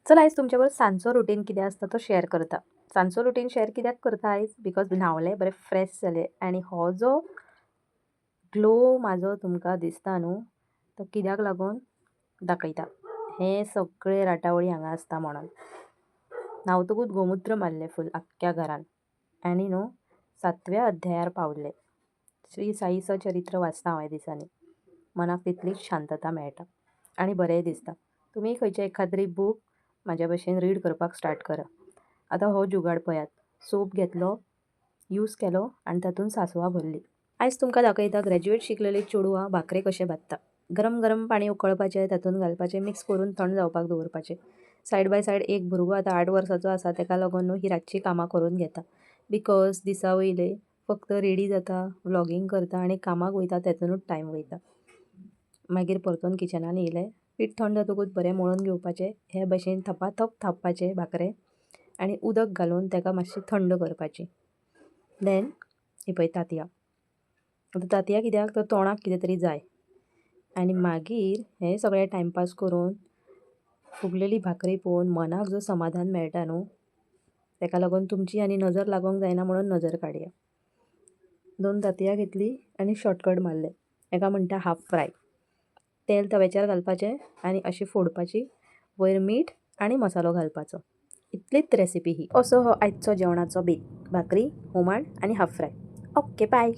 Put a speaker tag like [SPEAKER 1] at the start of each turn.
[SPEAKER 1] चला आयज तुमच्या सांजचो रुटीन कितें आसता तो शेअर करता. सांजचो रुटीन शेअर कित्याक करता आयज बिकॉज न्हावलें बरें फ्रेश जालें आनी हो जो ग्लो म्हाजो तुमकां दिसता न्हू तो कित्याक लागून दाखयता. हें सगळें राटावळी हांगा आसता म्हणून. न्हावतकूच गोमुत्र मारलें फूल आख्ख्या घरान आनी न्हू 7व्या अध्यायार पावले. श्री साई चरित्र वाचता हांव ह्या दिसांनी. मनाक तितलीच शांतता मेळटा आनी बरेंय दिसता. तुमी खंयचे एखाद्री बूक म्हाज्या भशेन रीड करपाक स्टार्ट करा. आतां हो जुगाड पयात. सोप घेतलो, यूज केलो आनी तातूंत सांसवां भरलीं. आयज तुमकां दाखयता ग्रॅज्युएट शिकलेली चेडवां भाकरे कशे भाजता. गरम गरम पाणी उकळपाचें, तातूंत घालपाचें, मिक्स करून थंड जावपाक दवरपाचें. सायड बाय सायड एक भुरगो आतां 8 वर्साचो आसा ताका लागून न्हू ही रातची कामां करून घेता. बिकॉज दिसा वयले फक्त रेडी जाता, व्लॉगिंग करता आनी कामाक वयता तातूंतच टायम वयता. मागीर परतून किचनान येयलें, पीठ थंड जातकूच बरें मळून घेवपाचें. हे भशेन थपाथप थापपाचें भाकरे आनी उदक घालून ताका मातशी थंड करपाची. देन ही पळय तांतयां. आतां तांतयां कित्याक तर तोंडाक कितें तरी जाय आनी मागीर हें सगळें टायमपास करून फुगलेली भाकरी पळोवन मनाक जो समाधान मेळटा न्हू ताका लागून तुमची आनी नजर लागोंक जायना म्हणून नजर काडया. 2 तांतयां घेतलीं आनी शॉर्टकट मारलें. हाका म्हणटा हाफ फ्राय. तेल तव्याचेर घालपाचें आनी अशी फोडपाची, वयर मीठ आनी मसालो घालपाचो. इतलीच रेसिपी ही. असो हो आयचो जेवणाचो बेत. भाकरी, हुमण आनी हाफ फ्राय. Okay bye.